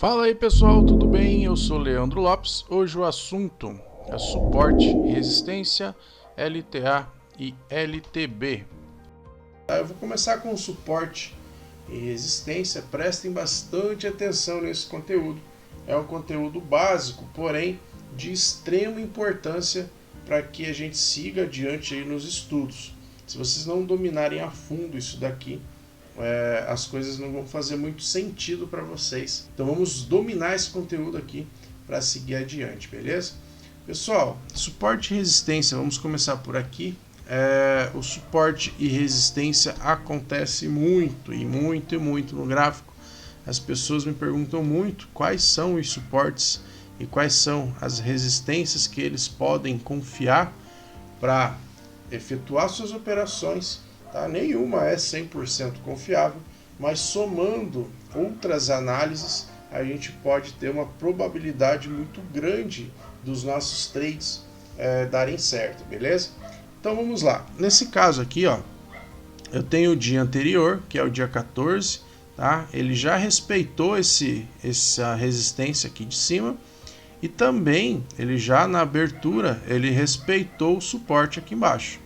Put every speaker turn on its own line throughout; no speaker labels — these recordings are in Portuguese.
Fala aí pessoal, tudo bem? Eu sou Leandro Lopes. Hoje o assunto é suporte e resistência, LTA e LTB. Eu vou começar com o suporte e resistência. Prestem bastante atenção nesse conteúdo. É um conteúdo básico, porém de extrema importância para que a gente siga adiante aí nos estudos. Se vocês não dominarem a fundo isso daqui, as coisas não vão fazer muito sentido para vocês. Então vamos dominar esse conteúdo aqui para seguir adiante, beleza? Pessoal, suporte e resistência, vamos começar por aqui. O suporte e resistência acontece muito no gráfico. As pessoas me perguntam muito quais são os suportes e quais são as resistências que eles podem confiar para efetuar suas operações. Tá? Nenhuma é 100% confiável, mas somando outras análises, a gente pode ter uma probabilidade muito grande dos nossos trades darem certo, beleza? Então vamos lá. Nesse caso aqui, ó, eu tenho o dia anterior, que é o dia 14, tá? Ele já respeitou essa resistência aqui de cima e também ele já na abertura ele respeitou o suporte aqui embaixo.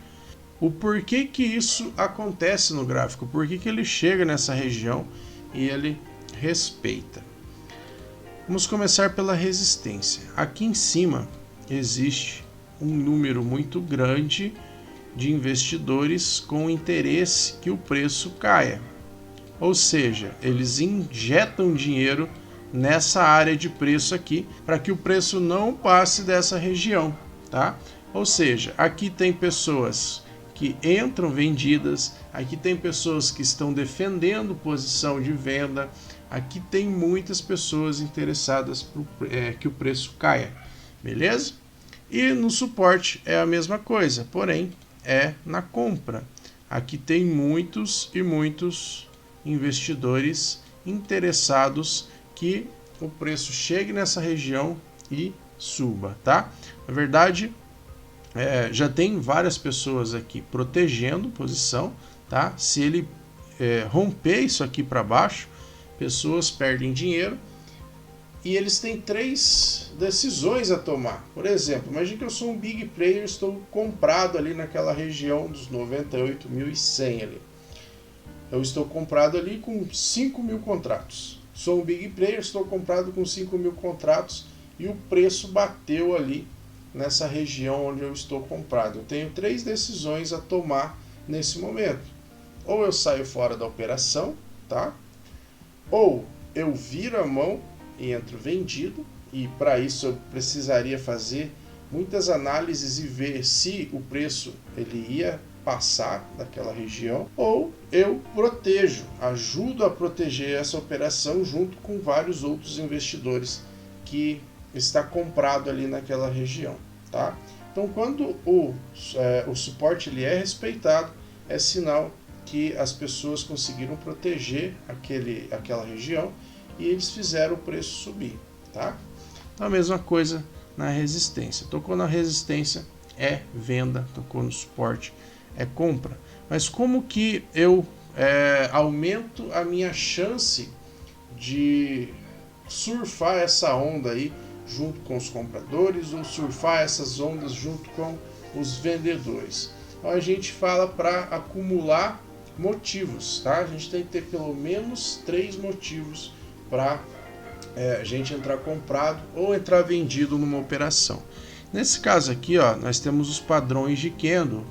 O porquê que isso acontece no gráfico? Por que ele chega nessa região e ele respeita? Vamos começar pela resistência. Aqui em cima existe um número muito grande de investidores com interesse que o preço caia. Ou seja, eles injetam dinheiro nessa área de preço aqui para que o preço não passe dessa região, tá? Ou seja, aqui tem pessoas que entram vendidas, aqui tem pessoas que estão defendendo posição de venda, aqui tem muitas pessoas interessadas que o preço caia, beleza? E no suporte é a mesma coisa, porém é na compra. Aqui tem muitos investidores interessados que o preço chegue nessa região e suba, tá? Na verdade, já tem várias pessoas aqui protegendo posição, tá? Se ele romper isso aqui para baixo, pessoas perdem dinheiro e eles têm três decisões a tomar. Por exemplo, imagine que eu sou um big player, estou comprado ali naquela região dos 98.100 ali. Eu estou comprado ali com 5.000 contratos. Sou um big player, estou comprado com 5.000 contratos e o preço bateu ali nessa região onde eu estou comprado. Eu tenho três decisões a tomar nesse momento. Ou eu saio fora da operação, tá? Ou eu viro a mão e entro vendido, e para isso eu precisaria fazer muitas análises e ver se o preço ele ia passar daquela região, ou eu protejo, ajudo a proteger essa operação junto com vários outros investidores que está comprado ali naquela região, tá? Então, quando o suporte ele é respeitado, é sinal que as pessoas conseguiram proteger aquela região e eles fizeram o preço subir, tá? Então, a mesma coisa na resistência. Tocou na resistência é venda, tocou no suporte é compra. Mas como que eu aumento a minha chance de surfar essa onda aí junto com os compradores ou surfar essas ondas junto com os vendedores? Então a gente fala para acumular motivos, tá? A gente tem que ter pelo menos 3 motivos para a gente entrar comprado ou entrar vendido numa operação. Nesse caso aqui, ó, nós temos os padrões de candle.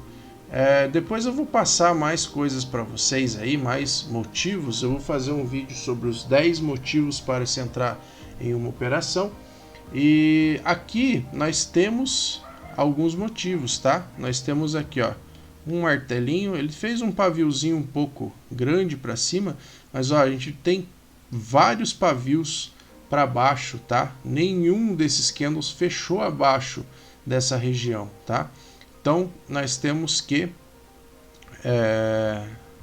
Depois eu vou passar mais coisas para vocês aí, mais motivos. Eu vou fazer um vídeo sobre os 10 motivos para se entrar em uma operação. E aqui nós temos alguns motivos, tá? Nós temos aqui, ó, um martelinho. Ele fez um paviozinho um pouco grande para cima, mas ó, a gente tem vários pavios para baixo, tá? Nenhum desses candles fechou abaixo dessa região, tá? Então, nós temos que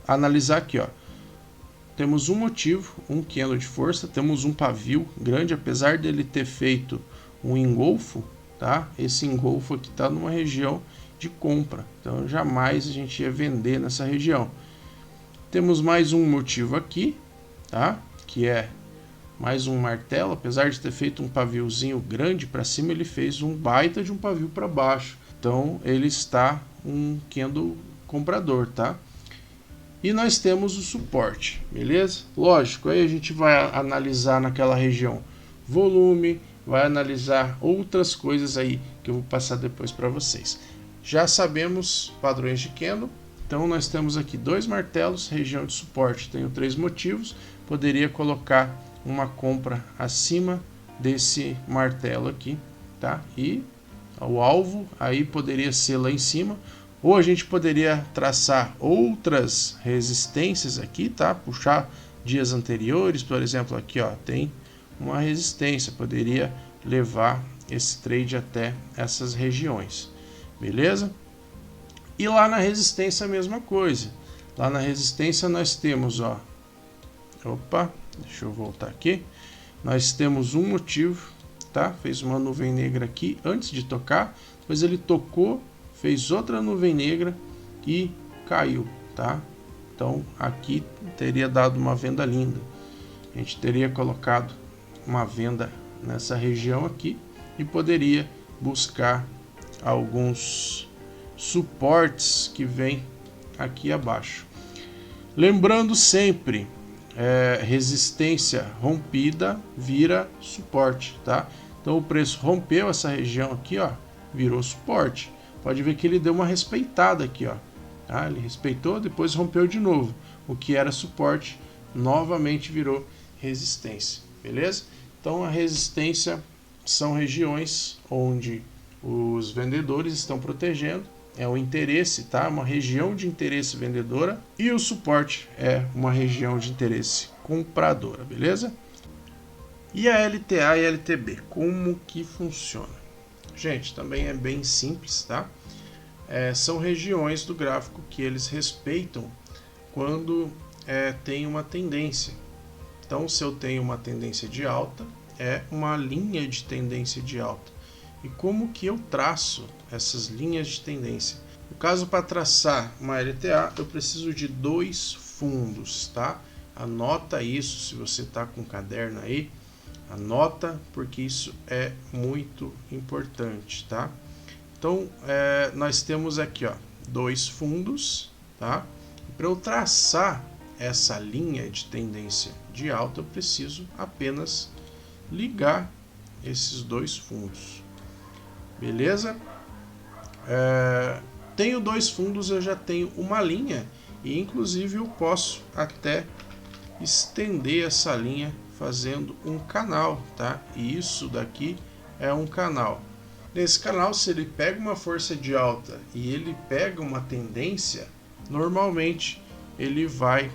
analisar aqui, ó. Temos um motivo, um candle de força, temos um pavio grande, apesar dele ter feito um engolfo, tá? Esse engolfo aqui está numa região de compra, então jamais a gente ia vender nessa região. Temos mais um motivo aqui, tá? Que é mais um martelo. Apesar de ter feito um paviozinho grande para cima, ele fez um baita de um pavio para baixo. Então ele está um candle comprador, tá? E nós temos o suporte, beleza? Lógico, aí a gente vai analisar naquela região volume, vai analisar outras coisas aí que eu vou passar depois para vocês. Já sabemos padrões de candle, então nós temos aqui 2 martelos, região de suporte. Tenho 3 motivos, poderia colocar uma compra acima desse martelo aqui, tá? E o alvo aí poderia ser lá em cima, ou a gente poderia traçar outras resistências aqui, tá? Puxar dias anteriores, por exemplo, aqui ó, tem uma resistência, poderia levar esse trade até essas regiões, beleza? E lá na resistência a mesma coisa. Lá na resistência nós temos, ó, opa, deixa eu voltar aqui. Nós temos um motivo, tá? Fez uma nuvem negra aqui antes de tocar, depois ele tocou, fez outra nuvem negra e caiu, tá? Então aqui teria dado uma venda linda. A gente teria colocado uma venda nessa região aqui e poderia buscar alguns suportes que vem aqui abaixo. Lembrando sempre, resistência rompida vira suporte, tá? Então o preço rompeu essa região aqui, ó, virou suporte. Pode ver que ele deu uma respeitada aqui, ó. Tá? Ele respeitou, depois rompeu de novo. O que era suporte novamente virou resistência, beleza? Então a resistência são regiões onde os vendedores estão protegendo, é o interesse, tá? Uma região de interesse vendedora, e o suporte é uma região de interesse compradora, beleza? E a LTA e a LTB, como que funciona? Gente, também é bem simples, tá? São regiões do gráfico que eles respeitam quando tem uma tendência. Então, se eu tenho uma tendência de alta, é uma linha de tendência de alta. E como que eu traço essas linhas de tendência? No caso, para traçar uma LTA, eu preciso de 2 fundos, tá? Anota isso, se você está com um caderno aí, anota, porque isso é muito importante, tá? Então, nós temos aqui, ó, 2 fundos, tá? Para eu traçar essa linha de tendência de alta, eu preciso apenas ligar esses 2 fundos, beleza? Tenho 2 fundos, eu já tenho uma linha, e inclusive eu posso até estender essa linha fazendo um canal, tá? E isso daqui é um canal. Nesse canal, se ele pega uma força de alta e ele pega uma tendência, normalmente ele vai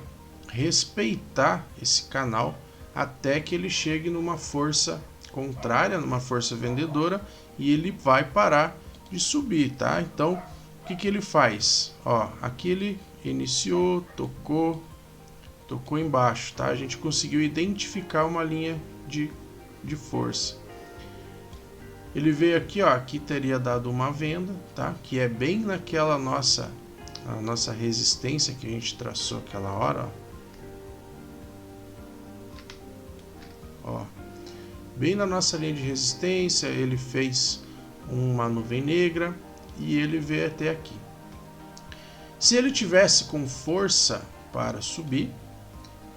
respeitar esse canal até que ele chegue numa força contrária, numa força vendedora, e ele vai parar de subir, tá? Então, o que ele faz? Ó, aqui ele iniciou, tocou embaixo, tá? A gente conseguiu identificar uma linha de força. Ele veio aqui, ó, aqui teria dado uma venda, tá? Que é bem naquela nossa resistência que a gente traçou aquela hora, ó. Bem na nossa linha de resistência, ele fez uma nuvem negra e ele veio até aqui. Se ele tivesse com força para subir,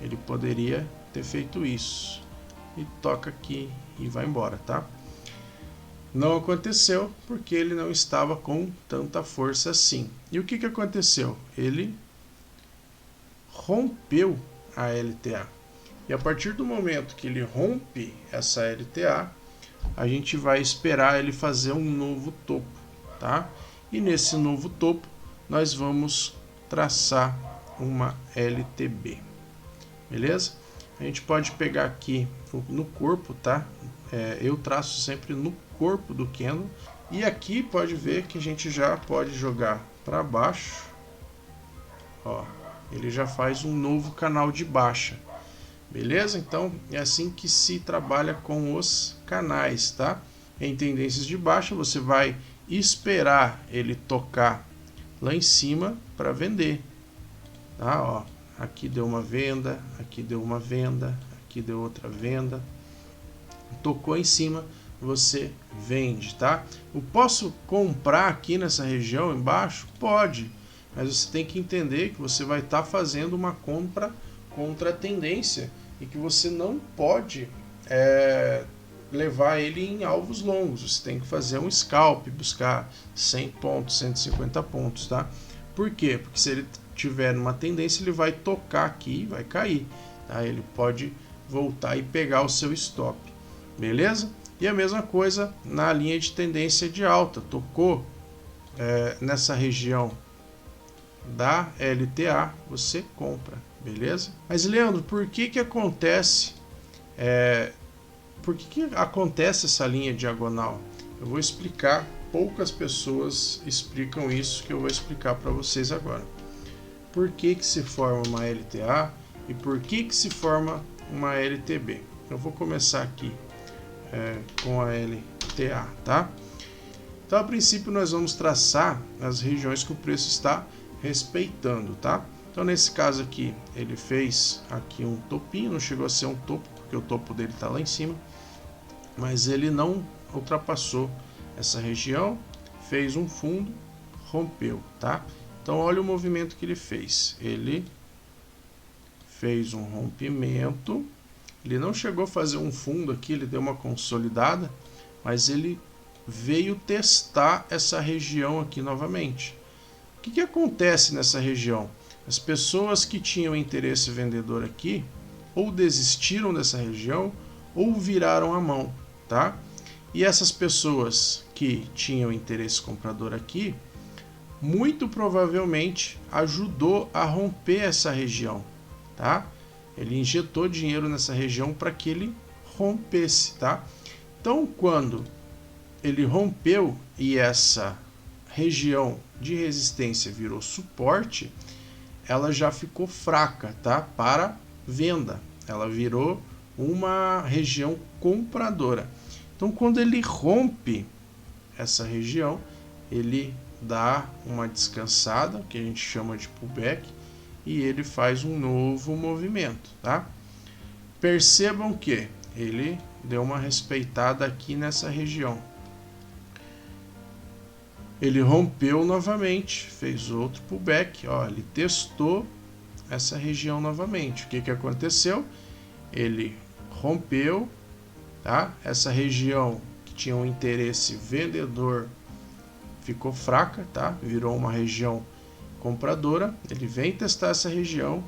ele poderia ter feito isso. E toca aqui e vai embora, tá? Não aconteceu porque ele não estava com tanta força assim. E o que aconteceu? Ele rompeu a LTA. E a partir do momento que ele rompe essa LTA, a gente vai esperar ele fazer um novo topo, tá? E nesse novo topo, nós vamos traçar uma LTB, beleza? A gente pode pegar aqui no corpo, tá? Eu traço sempre no corpo do candle, e aqui pode ver que a gente já pode jogar para baixo, ó, ele já faz um novo canal de baixa, beleza? Então é assim que se trabalha com os canais, tá? Em tendências de baixa você vai esperar ele tocar lá em cima para vender, tá? Ó, aqui deu uma venda, aqui deu uma venda, aqui deu outra venda. Tocou em cima, você vende, tá? Eu posso comprar aqui nessa região embaixo? Pode, mas você tem que entender que você vai estar fazendo uma compra contra a tendência e que você não pode levar ele em alvos longos. Você tem que fazer um scalp, buscar 100 pontos, 150 pontos, tá? Por quê? Porque se ele tiver numa tendência, ele vai tocar aqui e vai cair, tá? Ele pode voltar e pegar o seu stop, beleza? E a mesma coisa na linha de tendência de alta, tocou nessa região da LTA, você compra, beleza? Mas Leandro, por que acontece essa linha diagonal? Eu vou explicar, poucas pessoas explicam isso que eu vou explicar para vocês agora. Por que se forma uma LTA e por que se forma uma LTB? Eu vou começar aqui com a LTA, tá? Então, a princípio, nós vamos traçar as regiões que o preço está respeitando, tá? Então, nesse caso aqui, ele fez aqui um topinho, não chegou a ser um topo, porque o topo dele está lá em cima, mas ele não ultrapassou essa região, fez um fundo, rompeu, tá? Então, olha o movimento que ele fez. Ele fez um rompimento, ele não chegou a fazer um fundo aqui, ele deu uma consolidada, mas ele veio testar essa região aqui novamente. O que acontece nessa região? As pessoas que tinham interesse vendedor aqui, ou desistiram dessa região, ou viraram a mão, tá? E essas pessoas que tinham interesse comprador aqui, muito provavelmente ajudou a romper essa região, tá? Ele injetou dinheiro nessa região para que ele rompesse, tá? Então, quando ele rompeu e essa região de resistência virou suporte, ela já ficou fraca, tá? Para venda. Ela virou uma região compradora. Então, quando ele rompe essa região, ele dá uma descansada, que a gente chama de pullback, e ele faz um novo movimento, tá? Percebam que ele deu uma respeitada aqui nessa região. Ele rompeu novamente, fez outro pullback, ó, ele testou essa região novamente. O que aconteceu? Ele rompeu, tá? Essa região que tinha um interesse vendedor ficou fraca, tá? Virou uma região compradora. Ele vem testar essa região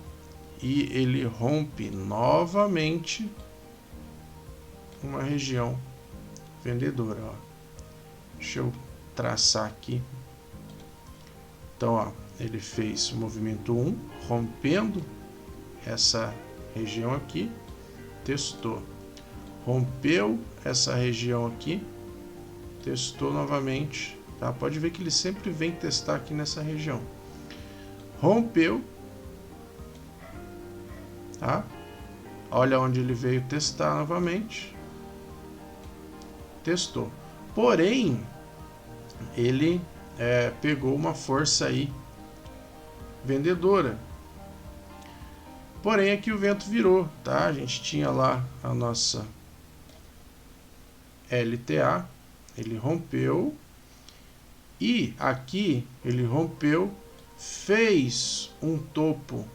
e ele rompe novamente uma região vendedora, ó. Deixa eu traçar aqui. Então, ó, ele fez o movimento 1, rompendo essa região aqui, testou. Rompeu essa região aqui, testou novamente, tá? Pode ver que ele sempre vem testar aqui nessa região. Rompeu, tá? Olha onde ele veio testar novamente. Testou. Porém, ele pegou uma força aí vendedora. Porém, aqui o vento virou, tá? A gente tinha lá a nossa LTA, ele rompeu e aqui ele rompeu, fez um topo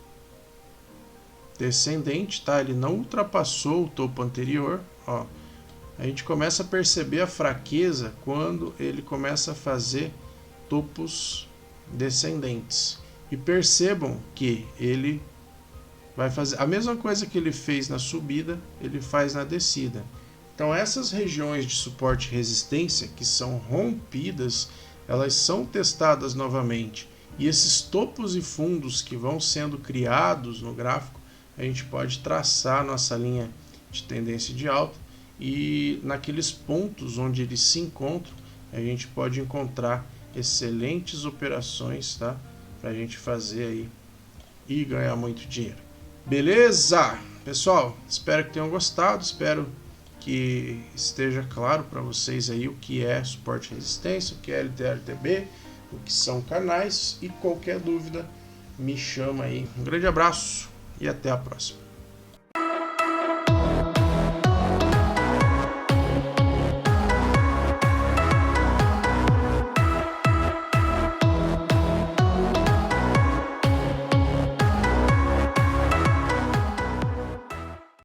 descendente, tá? Ele não ultrapassou o topo anterior, ó. A gente começa a perceber a fraqueza quando ele começa a fazer topos descendentes. E percebam que ele vai fazer a mesma coisa que ele fez na subida, ele faz na descida. Então essas regiões de suporte e resistência que são rompidas, elas são testadas novamente. E esses topos e fundos que vão sendo criados no gráfico, a gente pode traçar nossa linha de tendência de alta e naqueles pontos onde eles se encontram, a gente pode encontrar excelentes operações, tá? Para a gente fazer aí e ganhar muito dinheiro. Beleza? Pessoal, espero que tenham gostado, espero que esteja claro para vocês aí o que é suporte e resistência, o que é LTA, LTB, o que são canais, e qualquer dúvida me chama aí. Um grande abraço e até a próxima.